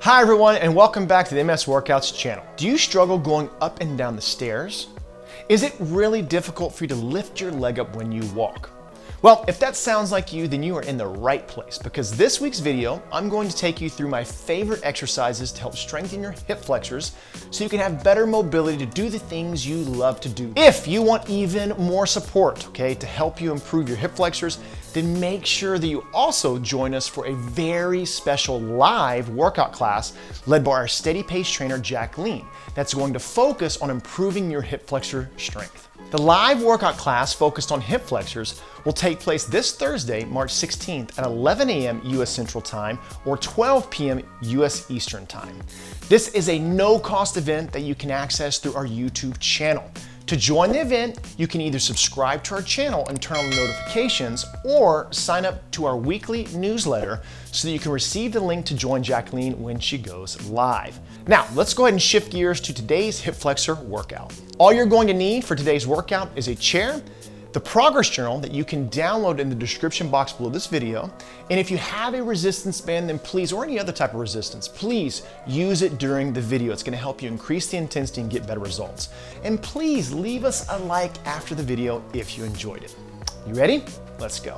Hi everyone, and welcome back to the MS Workouts channel. Do you struggle going up and down the stairs? Is it really difficult for you to lift your leg up when you walk? Well, if that sounds like you, then you are in the right place, because this week's video, I'm going to take you through my favorite exercises to help strengthen your hip flexors so you can have better mobility to do the things you love to do. If you want even more support, to help you improve your hip flexors, then make sure that you also join us for a very special live workout class led by our steady pace trainer, Jacqueline, that's going to focus on improving your hip flexor strength. The live workout class focused on hip flexors will take place this Thursday, March 16th at 11 a.m. US Central Time or 12 p.m. US Eastern Time. This is a no-cost event that you can access through our YouTube channel. To join the event, you can either subscribe to our channel and turn on the notifications or sign up to our weekly newsletter so that you can receive the link to join Jacqueline when she goes live. Now, let's go ahead and shift gears to today's hip flexor workout. All you're going to need for today's workout is a chair, the progress journal that you can download in the description box below this video. And if you have a resistance band, then please, or any other type of resistance, please use it during the video. It's gonna help you increase the intensity and get better results. And please leave us a like after the video if you enjoyed it. You ready? Let's go.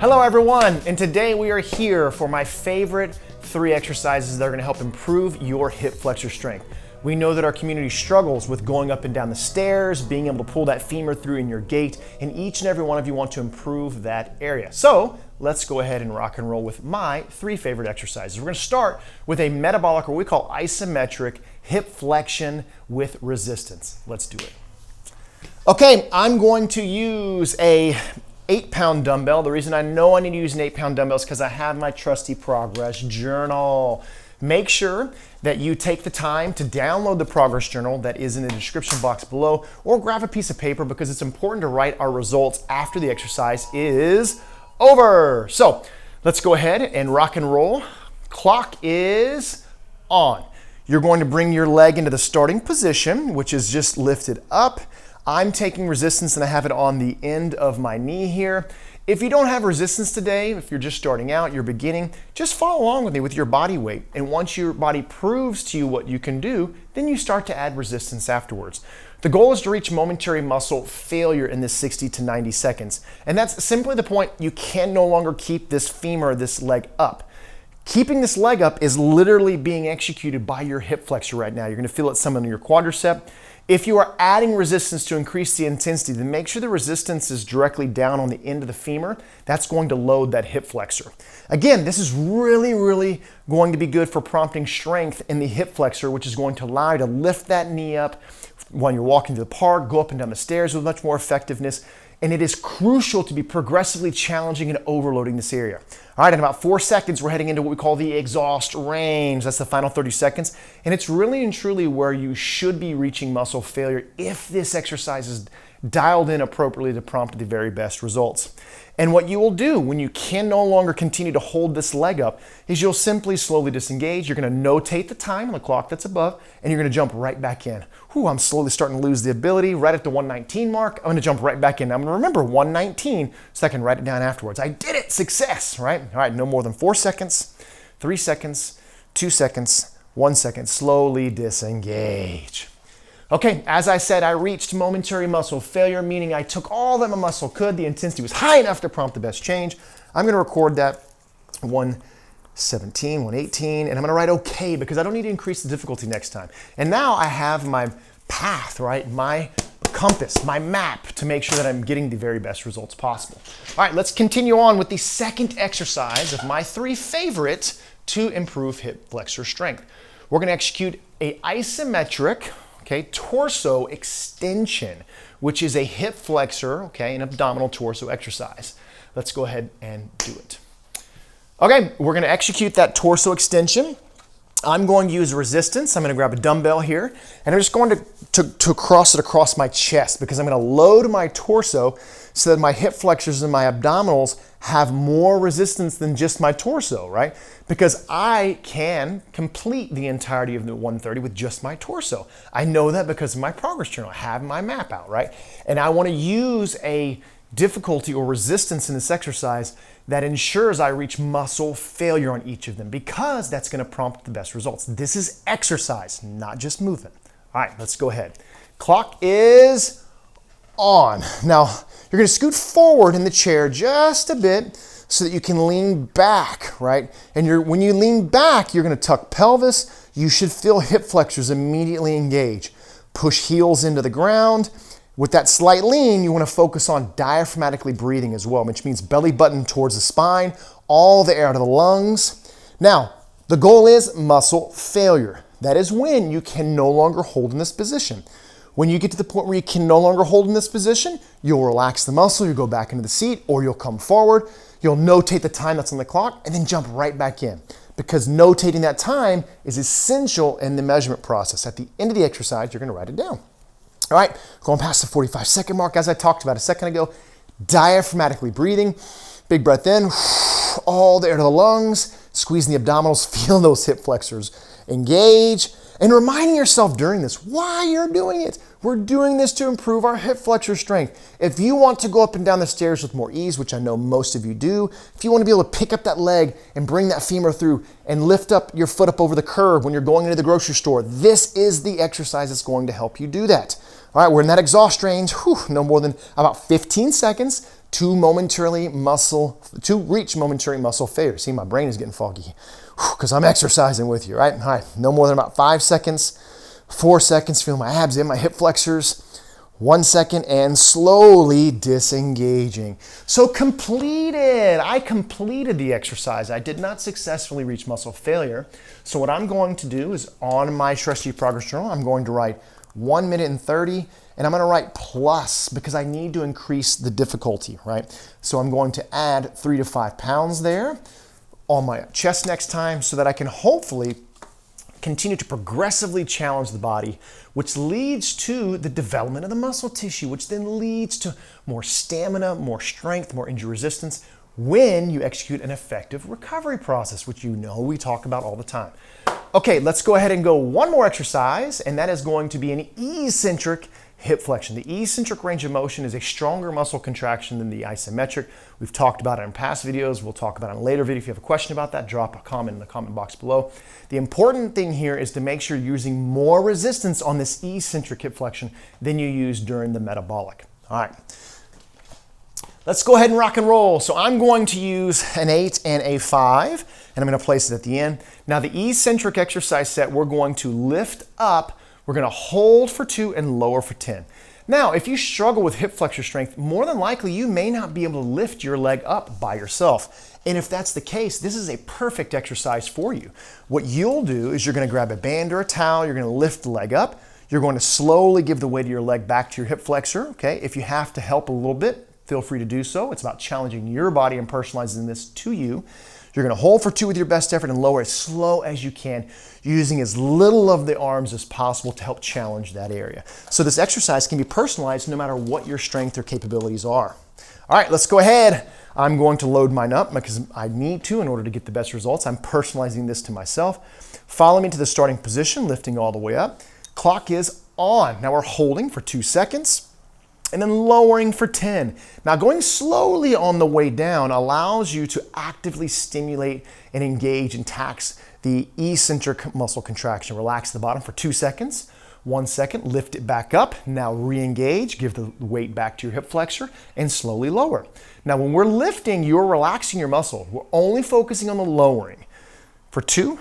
Hello everyone, and today we are here for my favorite 3 exercises that are going to help improve your hip flexor strength. We know that our community struggles with going up and down the stairs, being able to pull that femur through in your gait, and each and every one of you want to improve that area. So let's go ahead and rock and roll with my 3 favorite exercises. We're going to start with a metabolic, or what we call isometric hip flexion with resistance. Let's do it. Okay, I'm going to use a 8-pound dumbbell. The reason I know I need to use an 8-pound dumbbell is because I have my trusty progress journal. Make sure that you take the time to download the progress journal that is in the description box below, or grab a piece of paper because it's important to write our results after the exercise is over. So let's go ahead and rock and roll. Clock is on. You're going to bring your leg into the starting position, which is just lifted up. I'm taking resistance and I have it on the end of my knee here. If you don't have resistance today, if you're just starting out, you're beginning, just follow along with me with your body weight. And once your body proves to you what you can do, then you start to add resistance afterwards. The goal is to reach momentary muscle failure in this 60 to 90 seconds. And that's simply the point. You can no longer keep this femur, this leg up. Keeping this leg up is literally being executed by your hip flexor right now. You're gonna feel it some in your quadricep. If you are adding resistance to increase the intensity, then make sure the resistance is directly down on the end of the femur. That's going to load that hip flexor. Again, this is really going to be good for prompting strength in the hip flexor, which is going to allow you to lift that knee up when you're walking to the park, go up and down the stairs with much more effectiveness. And it is crucial to be progressively challenging and overloading this area. All right, in about 4 seconds, we're heading into what we call the exhaust range. That's the final 30 seconds. And it's really and truly where you should be reaching muscle failure if this exercise is dialed in appropriately to prompt the very best results. And what you will do when you can no longer continue to hold this leg up is you'll simply slowly disengage. You're gonna notate the time on the clock that's above, and you're gonna jump right back in. I'm slowly starting to lose the ability. Right at the 119 mark, I'm gonna jump right back in. I'm gonna remember 119 so I can write it down afterwards. I did it, success, right? All right, no more than 4 seconds, 3 seconds, 2 seconds, 1 second. Slowly disengage. Okay, as I said, I reached momentary muscle failure, meaning I took all that my muscle could. The intensity was high enough to prompt the best change. I'm gonna record that 117, 118, and I'm gonna write okay because I don't need to increase the difficulty next time. And now I have my path, right? My compass, my map to make sure that I'm getting the very best results possible. All right, let's continue on with the second exercise of my 3 favorite to improve hip flexor strength. We're gonna execute a isometric, torso extension, which is a hip flexor, an abdominal torso exercise. Let's go ahead and do it. Okay, we're gonna execute that torso extension. I'm going to use resistance. I'm gonna grab a dumbbell here, and I'm just going to cross it across my chest because I'm gonna load my torso so that my hip flexors and my abdominals have more resistance than just my torso, right? Because I can complete the entirety of the 130 with just my torso. I know that because of my progress journal. I have my map out, right? And I wanna use a difficulty or resistance in this exercise that ensures I reach muscle failure on each of them, because that's going to prompt the best results. This is exercise, not just movement. All right, let's go ahead. Clock is on. Now, you're going to scoot forward in the chair just a bit so that you can lean back, right? And when you lean back, you're going to tuck pelvis. You should feel hip flexors immediately engage. Push heels into the ground. With that slight lean, you want to focus on diaphragmatically breathing as well, which means belly button towards the spine, all the air to the lungs. Now, the goal is muscle failure. That is when you can no longer hold in this position. When you get to the point where you can no longer hold in this position, you'll relax the muscle, you'll go back into the seat, or you'll come forward, you'll notate the time that's on the clock, and then jump right back in. Because notating that time is essential in the measurement process. At the end of the exercise, you're going to write it down. All right, going past the 45-second mark, as I talked about a second ago, diaphragmatically breathing, big breath in, all the air to the lungs, squeezing the abdominals, feel those hip flexors engage, and reminding yourself during this why you're doing it. We're doing this to improve our hip flexor strength. If you want to go up and down the stairs with more ease, which I know most of you do, if you want to be able to pick up that leg and bring that femur through and lift up your foot up over the curb when you're going into the grocery store, this is the exercise that's going to help you do that. All right, we're in that exhaust range, no more than about 15 seconds to reach momentary muscle failure. See, my brain is getting foggy because I'm exercising with you, right? All right, no more than about 5 seconds, 4 seconds, feel my abs in, my hip flexors, 1 second, and slowly disengaging. So completed. I completed the exercise. I did not successfully reach muscle failure. So what I'm going to do is on my Stress Free Progress Journal, I'm going to write 1 minute and 30, and I'm going to write plus because I need to increase the difficulty, right? So I'm going to add 3 to 5 pounds there on my chest next time so that I can hopefully continue to progressively challenge the body, which leads to the development of the muscle tissue, which then leads to more stamina, more strength, more injury resistance when you execute an effective recovery process, which you know we talk about all the time. Okay, let's go ahead and go one more exercise, and that is going to be an eccentric hip flexion. The eccentric range of motion is a stronger muscle contraction than the isometric. We've talked about it in past videos. We'll talk about it in a later video. If you have a question about that, drop a comment in the comment box below. The important thing here is to make sure you're using more resistance on this eccentric hip flexion than you use during the metabolic. All right. Let's go ahead and rock and roll. So I'm going to use an 8 and a 5, and I'm going to place it at the end. Now the eccentric exercise set, we're going to lift up, we're going to hold for 2 and lower for 10. Now, if you struggle with hip flexor strength, more than likely you may not be able to lift your leg up by yourself. And if that's the case, this is a perfect exercise for you. What you'll do is you're going to grab a band or a towel, you're going to lift the leg up, you're going to slowly give the weight of your leg back to your hip flexor, okay? If you have to help a little bit, feel free to do so. It's about challenging your body and personalizing this to you. You're going to hold for 2 with your best effort and lower as slow as you can, using as little of the arms as possible to help challenge that area. So this exercise can be personalized no matter what your strength or capabilities are. All right, let's go ahead. I'm going to load mine up because I need to in order to get the best results. I'm personalizing this to myself. Follow me to the starting position, lifting all the way up. Clock is on. Now we're holding for 2 seconds. And then lowering for 10. Now going slowly on the way down allows you to actively stimulate and engage and tax the eccentric muscle contraction. Relax the bottom for 2 seconds. 1 second, lift it back up. Now re-engage, give the weight back to your hip flexor and slowly lower. Now when we're lifting, you're relaxing your muscle. We're only focusing on the lowering. For 2,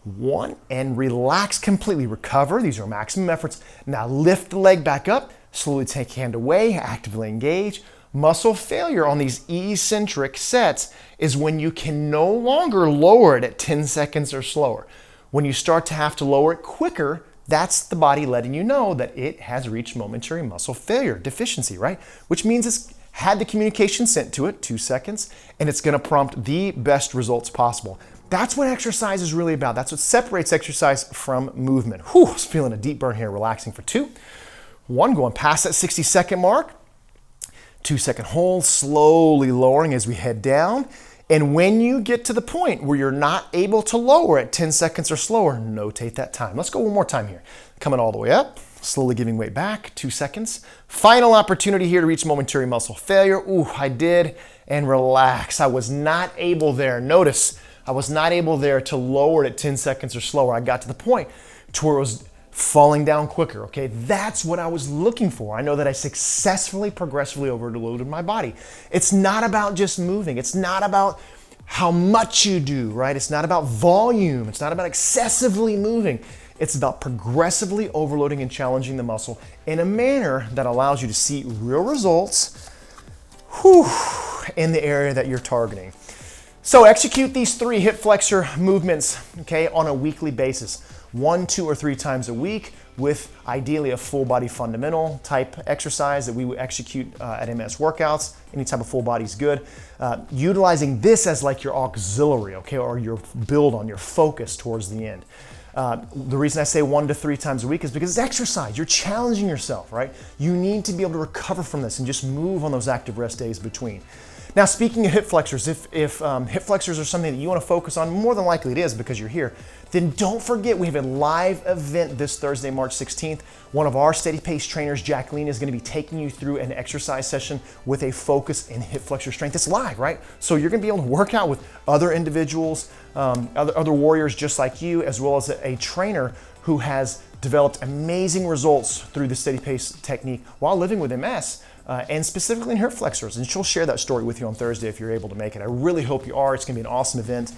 1, and relax completely. Recover, these are maximum efforts. Now lift the leg back up. Slowly take hand away, actively engage. Muscle failure on these eccentric sets is when you can no longer lower it at 10 seconds or slower. When you start to have to lower it quicker, that's the body letting you know that it has reached momentary muscle failure, deficiency, right? Which means it's had the communication sent to it, 2 seconds, and it's gonna prompt the best results possible. That's what exercise is really about. That's what separates exercise from movement. Whew, I was feeling a deep burn here, relaxing for 2. 1, going past that 60-second mark. 2 second hold, slowly lowering as we head down. And when you get to the point where you're not able to lower at 10 seconds or slower, notate that time. Let's go one more time here. Coming all the way up, Slowly giving weight back, 2 seconds. Final opportunity here to reach momentary muscle failure. Ooh, I did, and relax. I was not able there. Notice, I was not able there to lower it at 10 seconds or slower. I got to the point to where it was falling down quicker, okay? That's what I was looking for. I know that I successfully, progressively overloaded my body. It's not about just moving. It's not about how much you do, right? It's not about volume. It's not about excessively moving. It's about progressively overloading and challenging the muscle in a manner that allows you to see real results in the area that you're targeting. So execute these 3 hip flexor movements, okay, on a weekly basis. 1, 2, or 3 times a week with ideally a full body fundamental type exercise that we would execute at MS Workouts. Any type of full body is good. Utilizing this as like your auxiliary, okay, or your build on, your focus towards the end. The reason I say 1 to 3 times a week is because it's exercise. You're challenging yourself, right? You need to be able to recover from this and just move on those active rest days between. Now, speaking of hip flexors, if hip flexors are something that you want to focus on, more than likely it is because you're here, then don't forget we have a live event this Thursday, March 16th. One of our steadypace trainers, Jacqueline, is going to be taking you through an exercise session with a focus in hip flexor strength. It's live, right? So you're going to be able to work out with other individuals, other warriors just like you, as well as a trainer who has developed amazing results through the steadypace technique while living with MS. And specifically in hip flexors, and she'll share that story with you on Thursday if you're able to make it. I really hope you are. It's going to be an awesome event.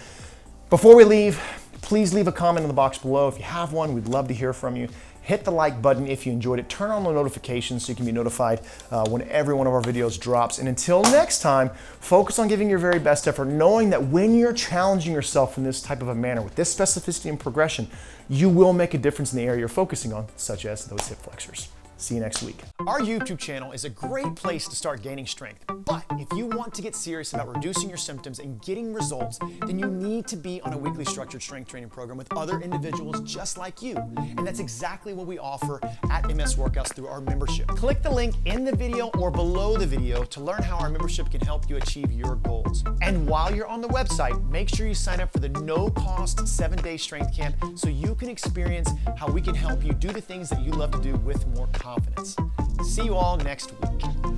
Before we leave, please leave a comment in the box below. If you have one, we'd love to hear from you. Hit the like button if you enjoyed it. Turn on the notifications so you can be notified when every one of our videos drops. And until next time, focus on giving your very best effort, knowing that when you're challenging yourself in this type of a manner, with this specificity and progression, you will make a difference in the area you're focusing on, such as those hip flexors. See you next week. Our YouTube channel is a great place to start gaining strength, but if you want to get serious about reducing your symptoms and getting results, then you need to be on a weekly structured strength training program with other individuals just like you. And that's exactly what we offer at MS Workouts through our membership. Click the link in the video or below the video to learn how our membership can help you achieve your goals. And while you're on the website, make sure you sign up for the no-cost 7-day strength camp so you can experience how we can help you do the things that you love to do with more confidence. See you all next week.